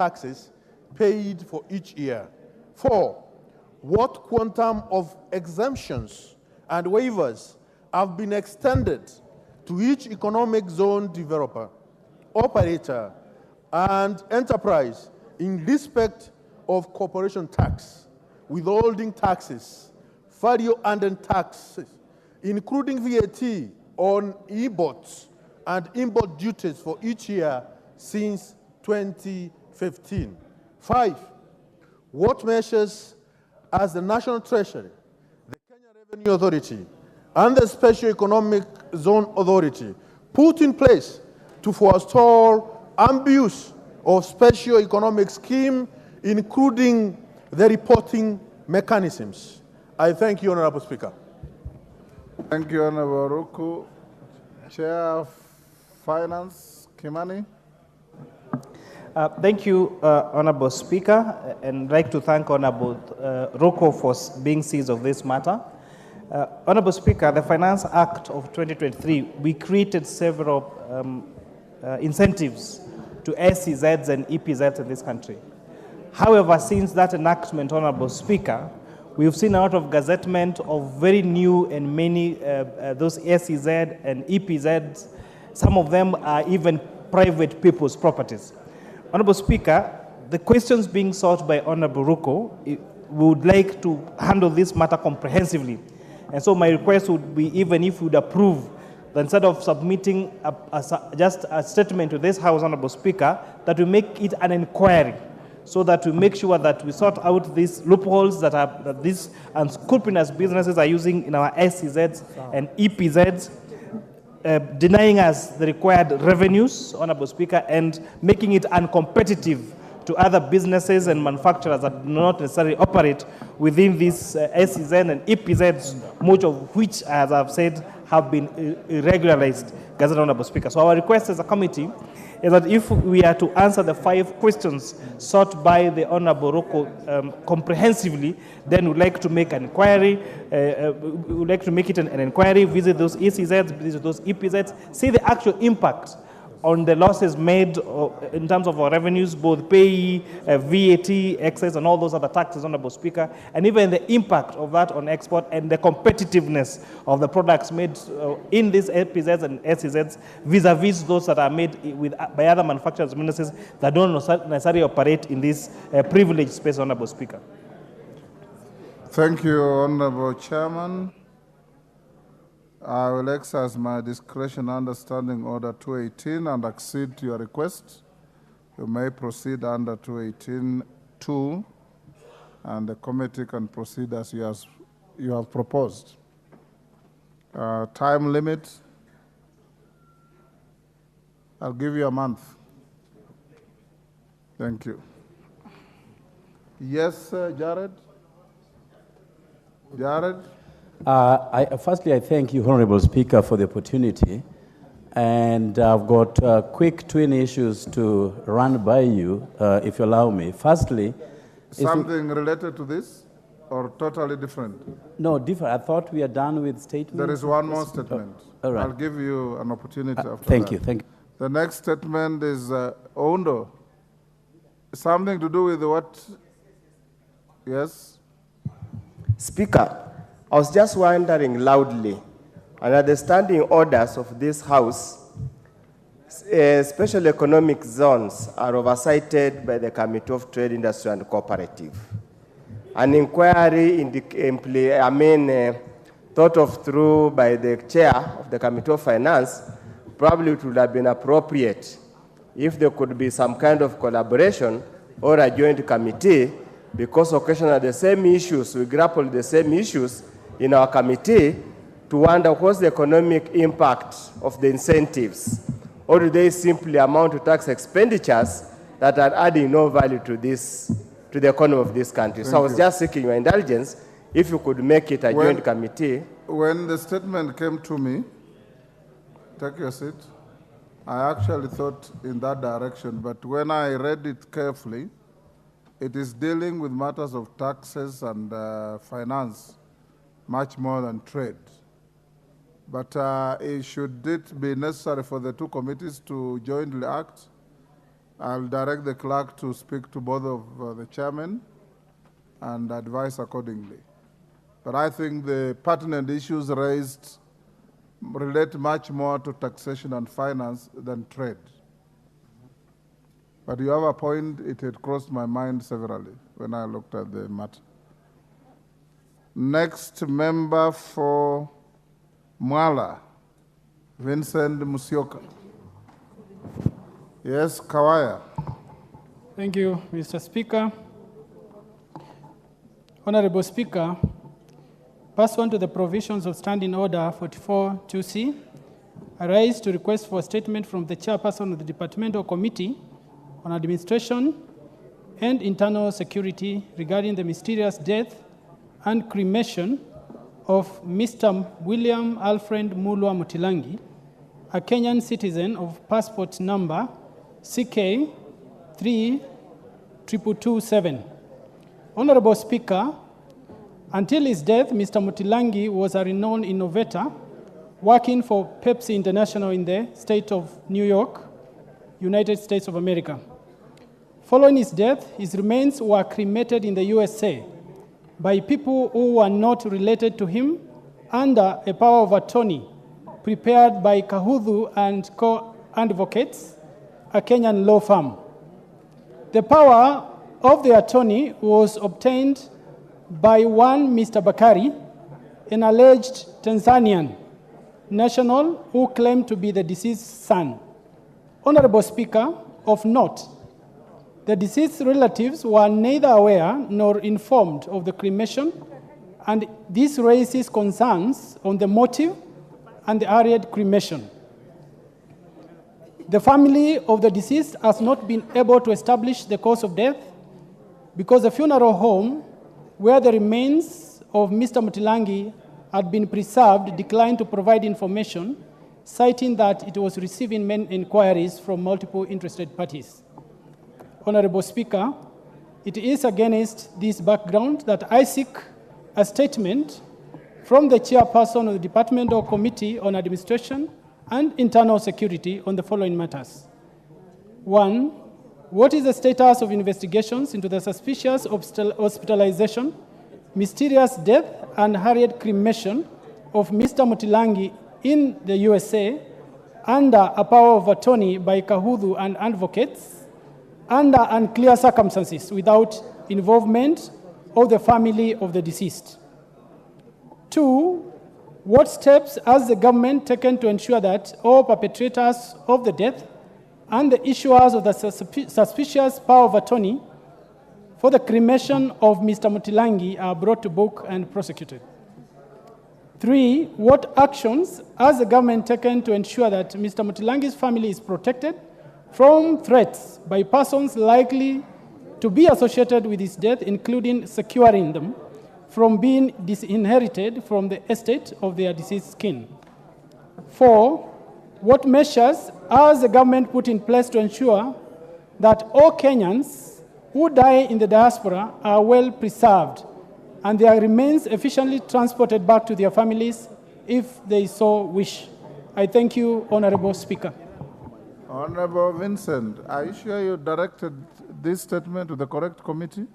taxes paid for each year? 4, what quantum of exemptions and waivers have been extended to each economic zone developer, operator, and enterprise in respect of corporation tax, withholding taxes, value-added taxes, including VAT on imports and import duties for each year since 2015. 5, what measures has the National Treasury, the Kenya Revenue Authority, and the Special Economic Zone Authority put in place to forestall abuse of special economic scheme, including the reporting mechanisms? I thank you, Honorable Speaker. Thank you, Honorable Ruku. Chair of Finance, Kimani. Thank you, Honorable Speaker, and I'd like to thank Honorable Roko for being seized of this matter. Honorable Speaker, the Finance Act of 2023, we created several incentives to SEZs and EPZs in this country. However, since that enactment, Honorable Speaker, we've seen a lot of gazettement of very new and many those SEZ and EPZs. Some of them are even private people's properties. Honorable Speaker, the questions being sought by Honorable Ruko, we would like to handle this matter comprehensively. And so my request would be, even if you would approve, that instead of submitting just a statement to this House, Honorable Speaker, that we make it an inquiry, so that we make sure that we sort out these loopholes that these unscrupulous businesses are using in our SEZs and EPZs, denying us the required revenues, Honorable Speaker, and making it uncompetitive to other businesses and manufacturers that do not necessarily operate within these SEZ and EPZs, much of which, as I've said, have been irregularized, Gazetted, Honorable Speaker. So our request as a committee is that if we are to answer the 5 questions sought by the Honorable Roko comprehensively, then we'd like to make an inquiry, we'd like to make it an inquiry, visit those SEZs, visit those EPZs, see the actual impact on the losses made in terms of our revenues, both pay, VAT, excess, and all those other taxes, Honorable Speaker, and even the impact of that on export and the competitiveness of the products made in these EPZs and SEZs vis-a-vis those that are made by other manufacturers and businesses that don't necessarily operate in this privileged space, Honorable Speaker. Thank you, Honorable Chairman. I will exercise my discretion under Standing Order 218 and accede to your request. You may proceed under 218-2, and the committee can proceed as you have proposed. Time limit, I'll give you a month. Thank you. Yes, Jared? Jared? Firstly, I thank you, Honorable Speaker, for the opportunity. And I've got quick twin issues to run by you, if you allow me. Firstly, something related to this or totally different? No, different. I thought we are done with statements. There is one more statement. All right. I'll give you an opportunity after thank that. you. Thank you. The next statement is Ondo. Something to do with what? Yes? Speaker, I was just wondering loudly, under the standing orders of this House, special economic zones are oversighted by the Committee of Trade, Industry and Cooperative. An inquiry thought of through by the chair of the Committee of Finance, probably it would have been appropriate if there could be some kind of collaboration or a joint committee, because occasionally the same issues, we grapple with the same issues in our committee to wonder what's the economic impact of the incentives, or do they simply amount to tax expenditures that are adding no value to the economy of this country. So I was just seeking your indulgence if you could make it a joint committee. When the statement came to me, take your seat, I actually thought in that direction, but when I read it carefully, it is dealing with matters of taxes and finance, much more than trade. But should it be necessary for the two committees to jointly act, I'll direct the clerk to speak to both of the chairmen and advise accordingly. But I think the pertinent issues raised relate much more to taxation and finance than trade. But you have a point, it had crossed my mind severally when I looked at the matter. Next member for Mwala, Vincent Musyoka. Yes, Kawaya. Thank you, Mr. Speaker. Honorable Speaker, pursuant to the provisions of Standing Order 44-2C, I rise to request for a statement from the chairperson of the Departmental Committee on Administration and Internal Security regarding the mysterious death and cremation of Mr. William Alfred Mulwa Mutilangi, a Kenyan citizen of passport number CK32227. Honorable Speaker, until his death, Mr. Mutilangi was a renowned innovator working for Pepsi International in the state of New York, United States of America. Following his death, his remains were cremated in the USA by people who were not related to him under a power of attorney prepared by Kahudhu and Co-Advocates, a Kenyan law firm. The power of the attorney was obtained by one Mr. Bakari, an alleged Tanzanian national who claimed to be the deceased son. Honorable Speaker, of note, the deceased relatives were neither aware nor informed of the cremation, and this raises concerns on the motive and the hurried cremation. The family of the deceased has not been able to establish the cause of death because the funeral home where the remains of Mr. Mutilangi had been preserved declined to provide information, citing that it was receiving many inquiries from multiple interested parties. Honorable Speaker, it is against this background that I seek a statement from the chairperson of the Departmental Committee on Administration and Internal Security on the following matters. 1, what is the status of investigations into the suspicious hospitalization, mysterious death, and hurried cremation of Mr. Mutilangi in the USA under a power of attorney by Kahudhu and advocates under unclear circumstances without involvement of the family of the deceased? 2, what steps has the government taken to ensure that all perpetrators of the death and the issuers of the suspicious power of attorney for the cremation of Mr. Mutilangi are brought to book and prosecuted? 3, what actions has the government taken to ensure that Mr. Mutilangi's family is protected from threats by persons likely to be associated with his death, including securing them from being disinherited from the estate of their deceased kin? 4, what measures has the government put in place to ensure that all Kenyans who die in the diaspora are well preserved and their remains efficiently transported back to their families if they so wish? I thank you, Honorable Speaker. Honorable Vincent, are you sure you directed this statement to the correct committee?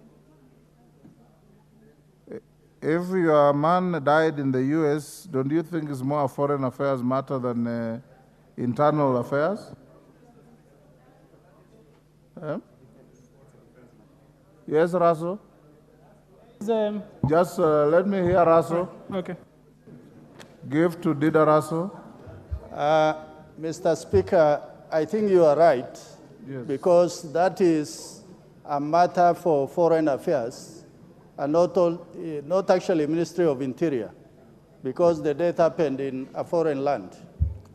If your man died in the US, don't you think it's more a foreign affairs matter than internal affairs? Yes, Raso? Just let me hear Raso. Okay. Give to Dida Raso. Mr. Speaker, I think you are right, Yes. because that is a matter for foreign affairs and not actually Ministry of Interior, because the death happened in a foreign land.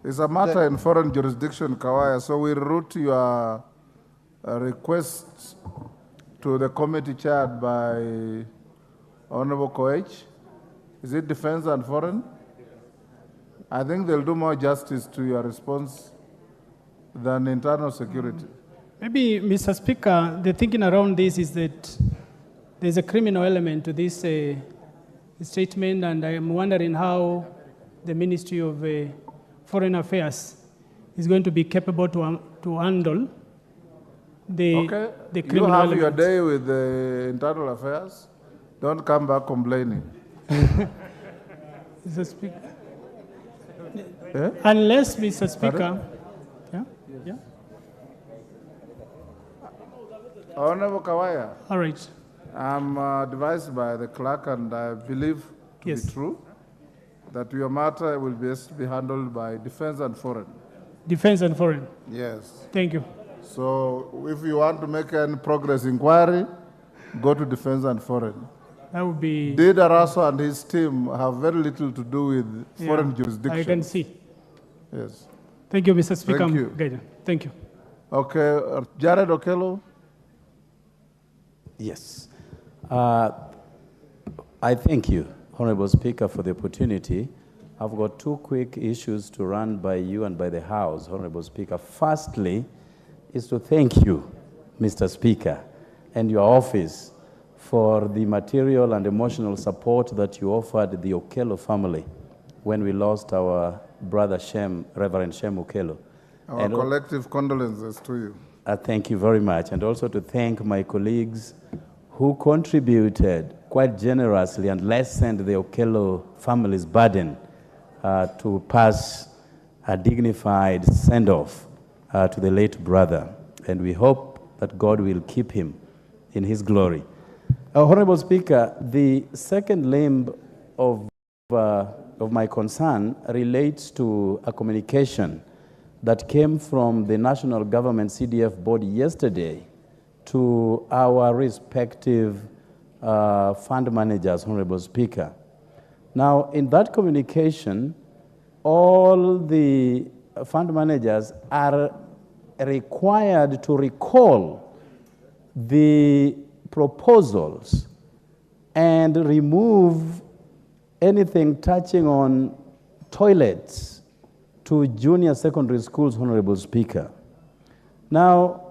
It's a matter in foreign jurisdiction, Kawaya, so we route your request to the committee chaired by Honorable Koech. Is it defense and foreign? I think they'll do more justice to your response than internal security. Maybe, Mr. Speaker, the thinking around this is that there's a criminal element to this statement, and I am wondering how the Ministry of Foreign Affairs is going to be capable to handle Okay, the you criminal have your elements. day with the internal affairs. Don't come back complaining. Mr. Speaker. Eh? Unless, Mr. Speaker, yeah, yeah, Honorable Kawaya, all right, I'm advised by the clerk, and I believe to Yes. be true, that your matter will be handled by Defense and Foreign. defense and foreign. Yes. Thank you. So if you want to make any progress inquiry, go to Defense and Foreign. That would be. Did Araso and his team have very little to do with Yeah, foreign jurisdiction. I can see. Yes. Thank you, Mr. Speaker. Thank you. Guided. Thank you. Okay, Jared Okello. Yes. I thank you, Honorable Speaker, for the opportunity. I've got two quick issues to run by you and by the House, Honorable Speaker. Firstly, is to thank you, Mr. Speaker, and your office for the material and emotional support that you offered the Okello family when we lost our brother Shem, Reverend Shem Okello. Our collective condolences to you. Thank you very much. And also to thank my colleagues who contributed quite generously and lessened the Okello family's burden to pass a dignified send-off to the late brother. And we hope that God will keep him in his glory. Honorable Speaker, the second limb of my concern relates to a communication that came from the National Government CDF Board yesterday to our respective fund managers, Honorable Speaker. Now, in that communication, all the fund managers are required to recall the proposals and remove anything touching on toilets to junior secondary schools, Honorable Speaker. Now,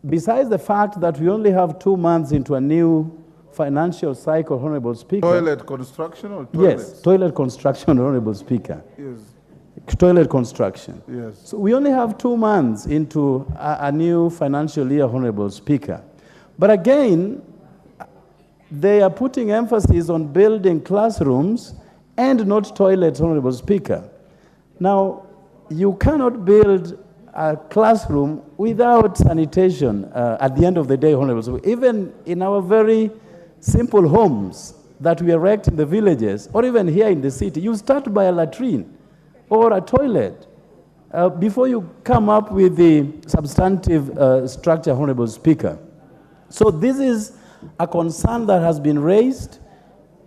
besides the fact that we only have 2 months into a new financial cycle, Honorable Speaker. Toilet construction or toilets? Yes, toilet construction, Honorable Speaker. Yes. Toilet construction. Yes. So we only have 2 months into a new financial year, Honorable Speaker. But again, they are putting emphasis on building classrooms and not toilets, Honorable Speaker. Now, you cannot build a classroom without sanitation at the end of the day, Honorable Speaker. Even in our very simple homes that we erect in the villages, or even here in the city, you start by a latrine or a toilet before you come up with the substantive structure, Honorable Speaker. So this is a concern that has been raised.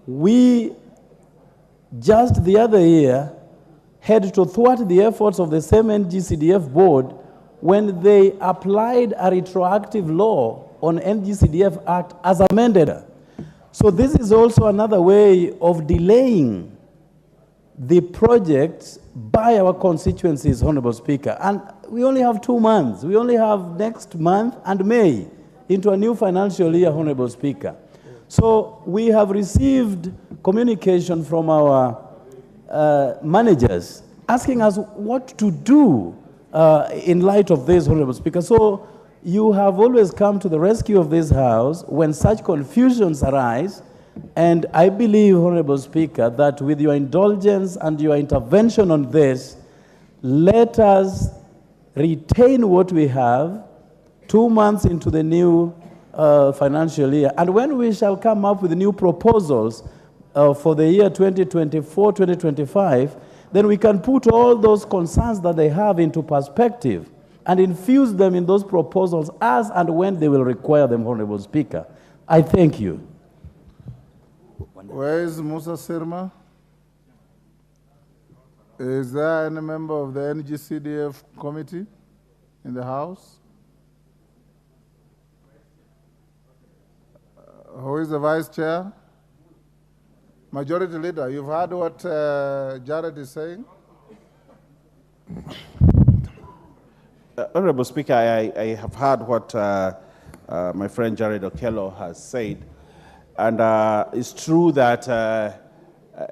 We, just the other year, had to thwart the efforts of the same NGCDF board when they applied a retroactive law on NGCDF Act as amended. So this is also another way of delaying the projects by our constituencies, Honorable Speaker. And we only have 2 months. We only have next month and May into a new financial year, Honorable Speaker. So we have received communication from our managers asking us what to do in light of this, Honorable Speaker. So you have always come to the rescue of this House when such confusions arise, and I believe, Honorable Speaker, that with your indulgence and your intervention on this, let us retain what we have 2 months into the new financial year. And when we shall come up with new proposals for the year 2024, 2025, then we can put all those concerns that they have into perspective and infuse them in those proposals as and when they will require them, Honorable Speaker. I thank you. Where is Musa Sirma? Is there any member of the NGCDF committee in the House? Who is the Vice Chair? Majority Leader, you've heard what Jared is saying? Honorable Speaker, I have heard what my friend Jared Okello has said. And it's true that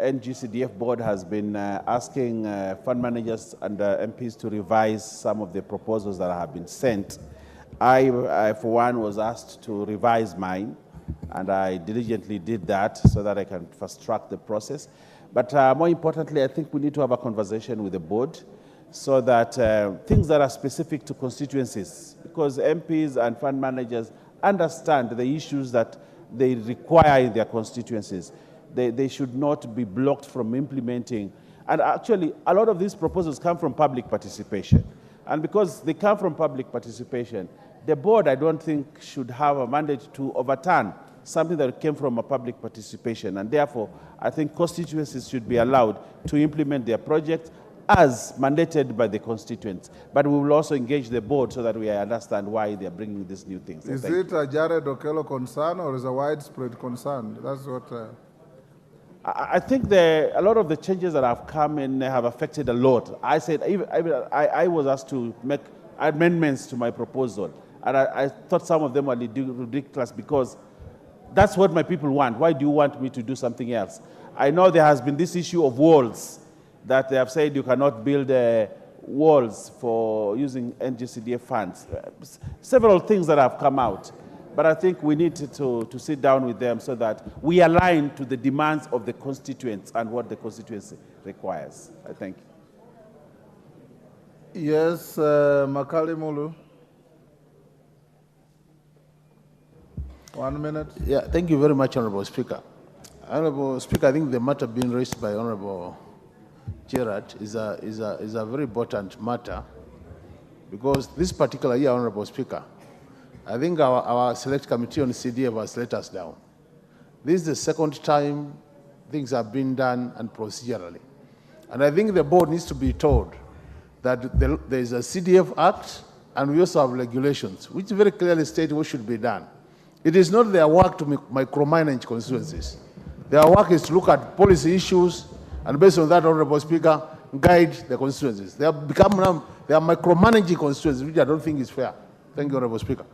NGCDF board has been asking fund managers and MPs to revise some of the proposals that have been sent. I, for one, was asked to revise mine, and I diligently did that so that I can fast-track the process. But more importantly, I think we need to have a conversation with the board so that things that are specific to constituencies, because MPs and fund managers understand the issues that they require in their constituencies. They should not be blocked from implementing. And actually, a lot of these proposals come from public participation. And because they come from public participation, the board, I don't think, should have a mandate to overturn something that came from a public participation. And therefore, I think constituencies should be allowed to implement their projects as mandated by the constituents. But we will also engage the board so that we understand why they are bringing these new things. Is it a Jared Okello concern or is it a widespread concern? That's what... I think a lot of the changes that have come in have affected a lot. I said, I was asked to make amendments to my proposal, and I thought some of them were ridiculous because that's what my people want. Why do you want me to do something else? I know there has been this issue of walls, that they have said you cannot build walls for using NGCDF funds. Several things that have come out. But I think we need to sit down with them so that we align to the demands of the constituents and what the constituency requires. I thank you. Yes, Makali Mulu. 1 minute. Yeah, thank you very much, Honorable Speaker. Honorable Speaker, I think the matter being raised by Honorable Gerard is a very important matter, because this particular year, Honorable Speaker, I think our select committee on CDF has let us down. This is the second time things have been done and procedurally. And I think the board needs to be told that there is a CDF Act and we also have regulations which very clearly state what should be done. It is not their work to micromanage constituencies. Their work is to look at policy issues and based on that, Honorable Speaker, guide the constituencies. They are micromanaging constituencies, which I don't think is fair. Thank you, Honorable Speaker.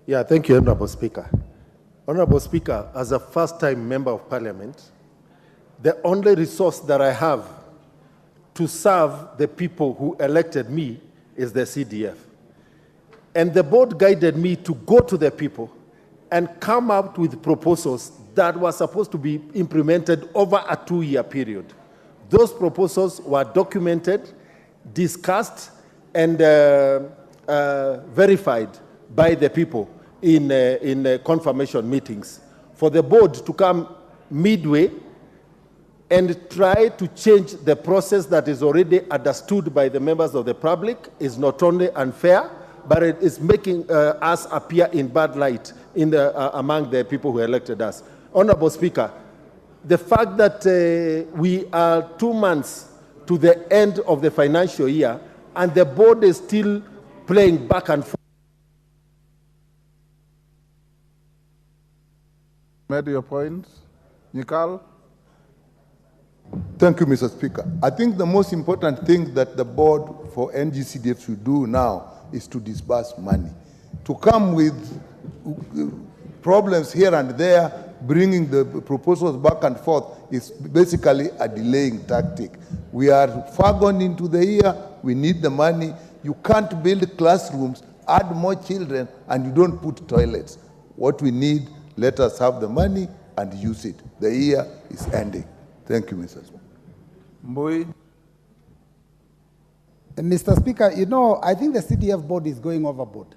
Yeah, thank you, Honorable Speaker. Honorable Speaker, as a first-time member of Parliament, the only resource that I have to serve the people who elected me is the CDF. And the board guided me to go to the people and come up with proposals that were supposed to be implemented over a 2-year period. Those proposals were documented, discussed, and verified by the people in confirmation meetings. For the board to come midway and try to change the process that is already understood by the members of the public is not only unfair, but it is making us appear in bad light among the people who elected us. Honorable Speaker, the fact that we are 2 months to the end of the financial year and the board is still playing back and forth. Made your point. Nikal? Thank you, Mr. Speaker. I think the most important thing that the board for NGCDF should do now is to disburse money. To come with problems here and there, bringing the proposals back and forth is basically a delaying tactic. We are far gone into the year, we need the money. You can't build classrooms, add more children, and you don't put toilets. What we need, let us have the money and use it. The year is ending. Thank you, Mr. Speaker. Mbui? Mr. Speaker, you know, I think the CDF board is going overboard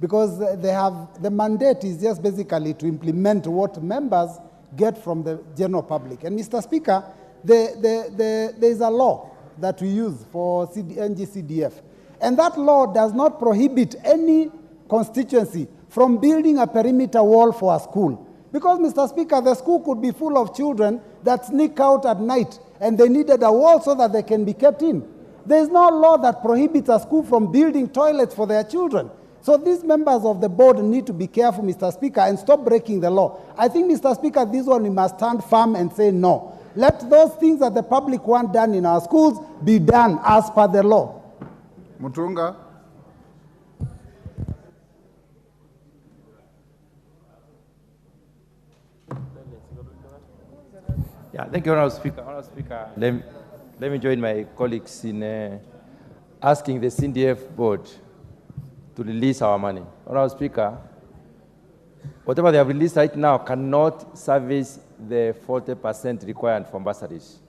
because the mandate is just basically to implement what members get from the general public. And Mr. Speaker, there is a law that we use for NGCDF. And that law does not prohibit any constituency from building a perimeter wall for a school. Because, Mr. Speaker, the school could be full of children that sneak out at night and they needed a wall so that they can be kept in. There is no law that prohibits a school from building toilets for their children. So these members of the board need to be careful, Mr. Speaker, and stop breaking the law. I think, Mr. Speaker, this one we must stand firm and say no. Let those things that the public want done in our schools be done as per the law. Mutunga? Yeah, thank you, Honorable Speaker. Honorable Speaker, let me join my colleagues in asking the CDF board to release our money. Honorable Speaker, whatever they have released right now cannot service the 40% required for bursaries.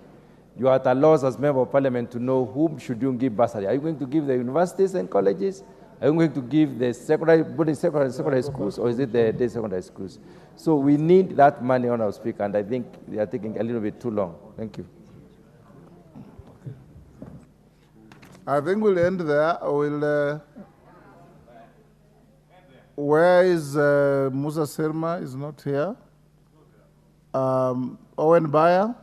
You are at a loss as member of parliament to know whom should you give bursary. Are you going to give the universities and colleges? Are you going to give the secondary schools, or is it the day secondary schools? So we need that money, Honorable Speaker, and I think they are taking a little bit too long. Thank you. I think we'll end there. Where is Musa Sirma? Is not here. Owen Bayer,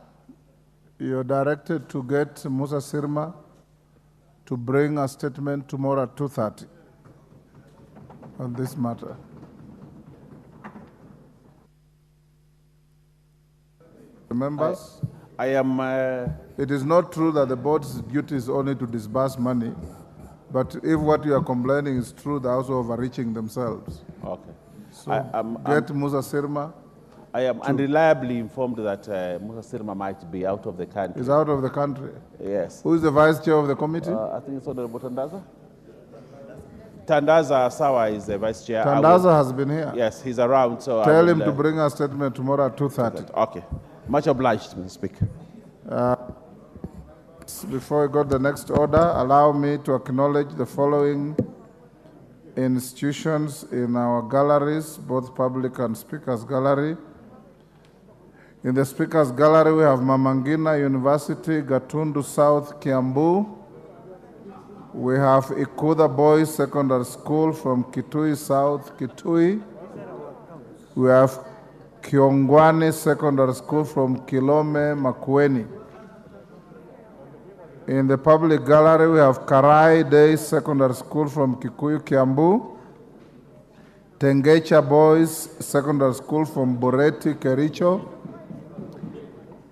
you're directed to get Musa Sirma to bring a statement tomorrow at 2:30 on this matter. Members? I am... It is not true that the board's duty is only to disburse money, but if what you are complaining is true, they're also overreaching themselves. Okay. So get Musa Sirma. I am unreliably informed that Musa Sirma might be out of the country. Is out of the country? Yes. Who is the vice chair of the committee? I think it's Honorable Tandaza. Tandaza Sawa is the vice chair. Tandaza has been here. Yes, he's around. So tell him to bring a statement tomorrow at 2:30. Okay. Much obliged, Mr. Speaker. Before we go to the next order, allow me to acknowledge the following institutions in our galleries, both public and Speaker's Gallery. In the Speaker's Gallery, we have Mamangina University, Gatundu South, Kiambu. We have Ikuda Boys Secondary School from Kitui South, Kitui. We have Kiongwani Secondary School from Kilome, Makueni. In the public gallery, we have Karai Day Secondary School from Kikuyu, Kiambu. Tengecha Boys Secondary School from Bureti, Kericho.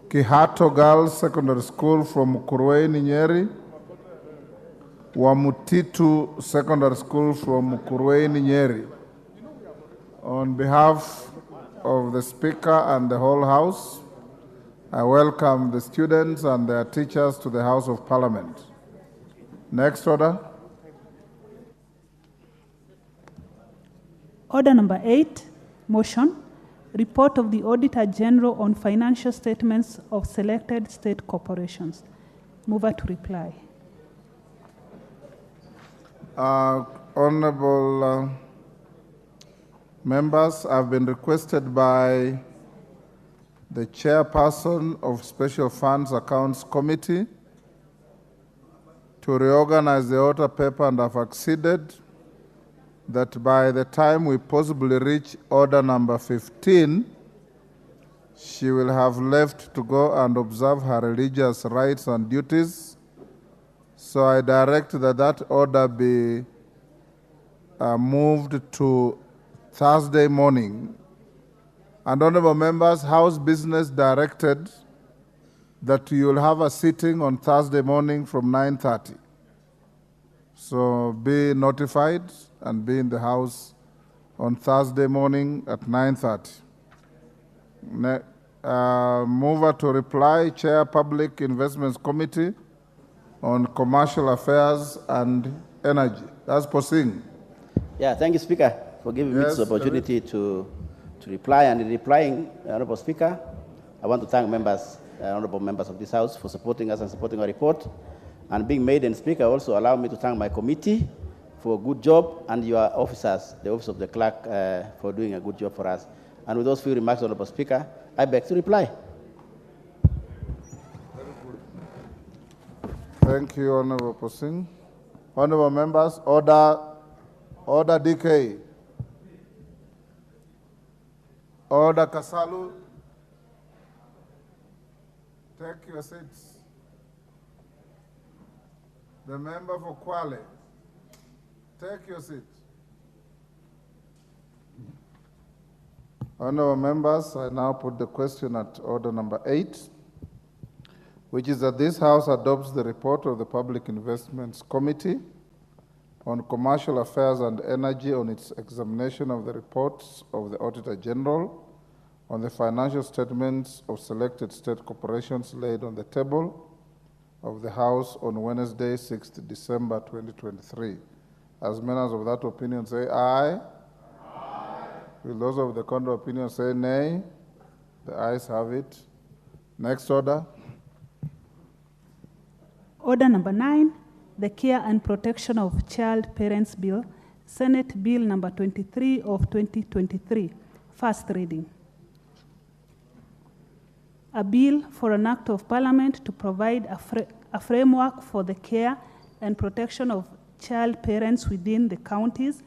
Kihato Girls Secondary School from Kurweni, Nyeri. Wamutitu Secondary School from Kurweni, Nyeri. On behalf of the Speaker and the whole House, I welcome the students and their teachers to the House of Parliament. Next order. Order number 8, motion, report of the Auditor General on financial statements of selected state corporations. Mover to reply. Honorable members, I've been requested by the chairperson of Special Funds Accounts Committee to reorganize the order paper, and I've acceded that by the time we possibly reach order number 15, she will have left to go and observe her religious rights and duties. So I direct that that order be moved to Thursday morning. And honorable members, House Business directed that you'll have a sitting on Thursday morning from 9:30. So be notified and be in the House on Thursday morning at 9:30. Mover to reply, Chair Public Investments Committee on Commercial Affairs and Energy. That's Posing. Yeah, thank you, Speaker, for giving me this opportunity to reply. And in replying, Honorable Speaker, I want to thank members, honorable members of this House for supporting us and supporting our report. And being made and Speaker, also allow me to thank my committee for a good job, and your officers, the Office of the Clerk, for doing a good job for us. And with those few remarks, Honorable Speaker, I beg to reply. Thank you, Honorable Posing. Honorable members, order DK. Order Kasalu. Take your seats. The member for Kwale, take your seat. Honorable members, I now put the question at order number 8, which is that this House adopts the report of the Public Investments Committee on Commercial Affairs and Energy on its examination of the reports of the Auditor General on the financial statements of selected state corporations laid on the table, of the House on Wednesday, 6th December 2023. As members of that opinion say aye. Aye. Will those of the contrary opinion say nay? The ayes have it. Next order. Order number 9, the Care and Protection of Child Parents Bill, Senate Bill number 23 of 2023, first reading. A bill for an act of parliament to provide a framework for the care and protection of child parents within the counties,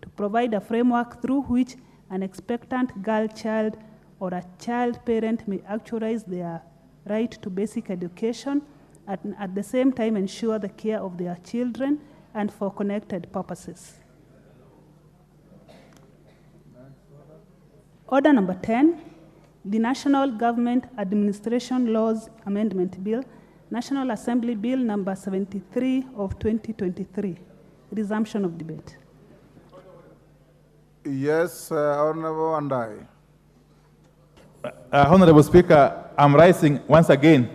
to provide a framework through which an expectant girl child or a child parent may actualize their right to basic education and at the same time ensure the care of their children and for connected purposes. Order number 10, the National Government Administration Laws Amendment Bill, National Assembly Bill number 73 of 2023. Resumption of debate. Yes, Honorable Andai. Honorable Speaker, I'm rising once again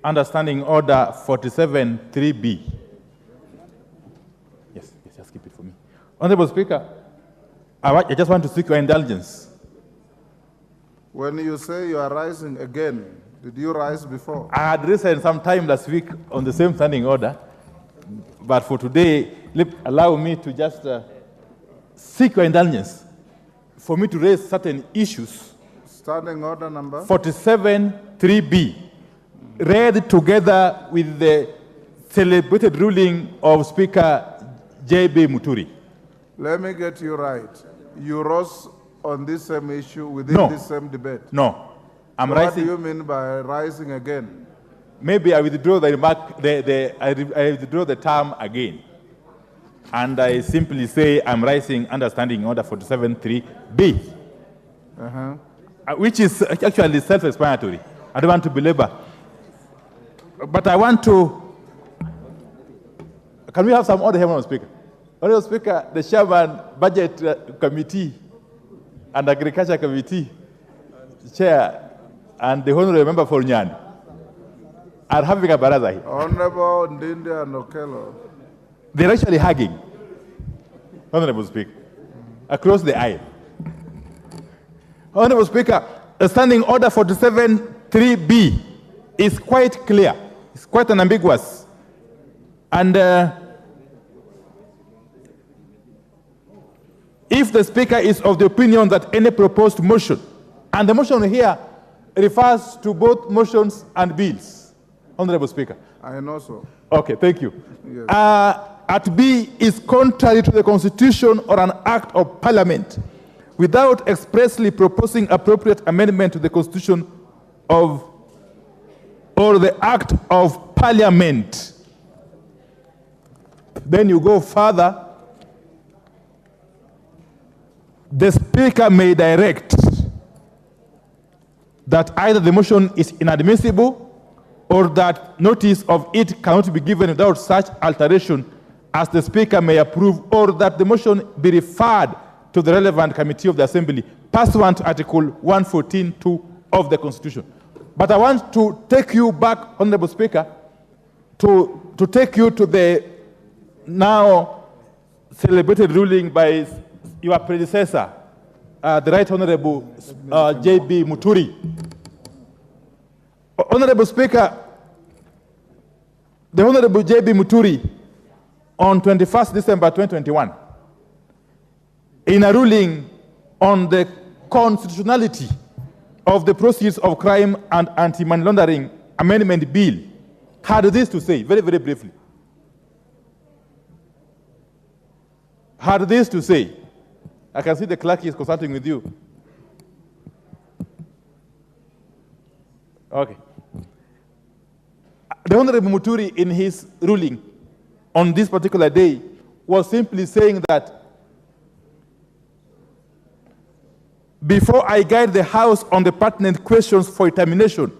under Standing Order 47-3B. Yes, just keep it for me. Honorable Speaker, I just want to seek your indulgence. When you say you are rising again, did you rise before? I had risen some time last week on the same standing order, but for today, allow me to just seek your indulgence for me to raise certain issues. Standing order number? 47-3B, read together with the celebrated ruling of Speaker J.B. Muturi. Let me get you right. You rose on this same issue within this same debate? No. I'm so rising. What do you mean by rising again? Maybe I withdraw the remark, I withdraw the term again. And I simply say I'm rising under Standing Order 47-3B, which is actually self-explanatory. I don't want to belabor. But I want to, can we have some order here, Honorable Speaker? Honorable Speaker, the Chairman, Budget Committee, and Agriculture Committee, Chair, and the Honorable Member for Nyan are having a baraza here. Honorable Ndindi and Okello. They're actually hugging, Honorable Speaker, across the aisle. Honorable Speaker, the Standing Order 47-3B is quite clear. It's quite unambiguous. And if the Speaker is of the opinion that any proposed motion, and the motion here refers to both motions and bills, Honorable Speaker. I know so. Okay, thank you. Yes. At B is contrary to the Constitution or an act of Parliament without expressly proposing appropriate amendment to the Constitution of or the Act of Parliament. Then you go further. The Speaker may direct that either the motion is inadmissible or that notice of it cannot be given without such alteration as the Speaker may approve, or that the motion be referred to the relevant committee of the Assembly, pursuant to Article 114(2) of the Constitution. But I want to take you back, Honorable Speaker, to take you to the now celebrated ruling by your predecessor, the Right Honorable J.B. Muturi. Honorable Speaker, the Honorable J.B. Muturi, on 21st December 2021, in a ruling on the constitutionality of the Proceeds of Crime and Anti-Money Laundering Amendment Bill, had this to say, very, very briefly. Had this to say, I can see the clerk is consulting with you. Okay. The Honorable Muturi, in his ruling on this particular day, was simply saying that before I guide the House on the pertinent questions for determination,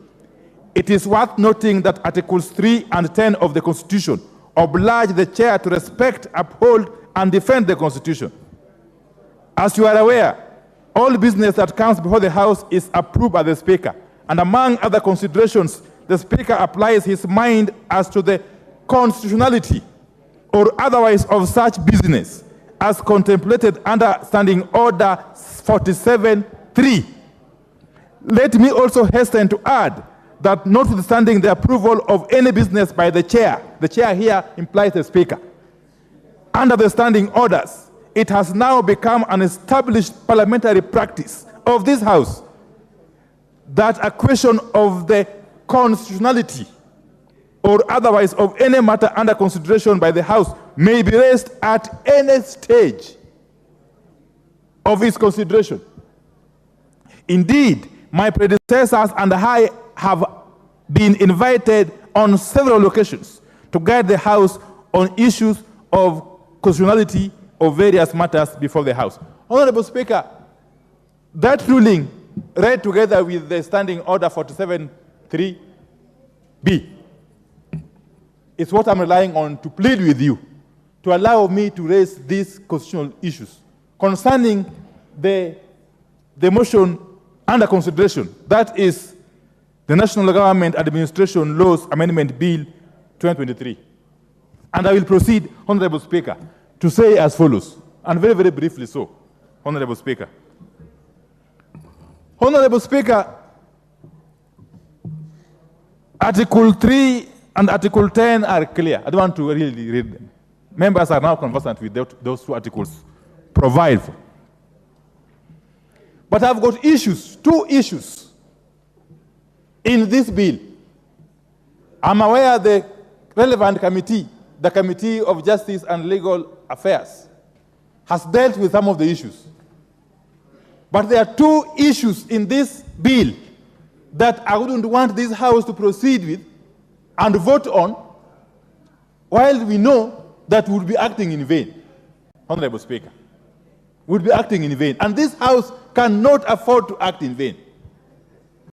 it is worth noting that Articles 3 and 10 of the Constitution oblige the Chair to respect, uphold, and defend the Constitution. As you are aware, all business that comes before the House is approved by the Speaker, and among other considerations, the Speaker applies his mind as to the constitutionality or otherwise of such business as contemplated under Standing Order 47.3. Let me also hasten to add that notwithstanding the approval of any business by the chair here implies the Speaker, under the standing orders, it has now become an established parliamentary practice of this House that a question of the constitutionality or otherwise of any matter under consideration by the House may be raised at any stage of its consideration. Indeed, my predecessors and I have been invited on several occasions to guide the House on issues of constitutionality of various matters before the House. Honorable Speaker, that ruling read together with the Standing Order 47.3b is what I'm relying on to plead with you to allow me to raise these constitutional issues concerning the motion under consideration, that is the National Government Administration Laws Amendment Bill 2023. And I will proceed, Honorable Speaker, to say as follows, and very, very briefly so, Honorable Speaker. Honorable Speaker, Article 3 and Article 10 are clear. I don't want to really read them. Members are now conversant with those two articles provide for. But I've got issues, two issues in this bill. I'm aware the relevant committee, the Committee of Justice and Legal Affairs, has dealt with some of the issues. But there are two issues in this bill that I wouldn't want this House to proceed with and vote on, while we know that we'll be acting in vain. Honorable Speaker, we'll be acting in vain. And this House cannot afford to act in vain.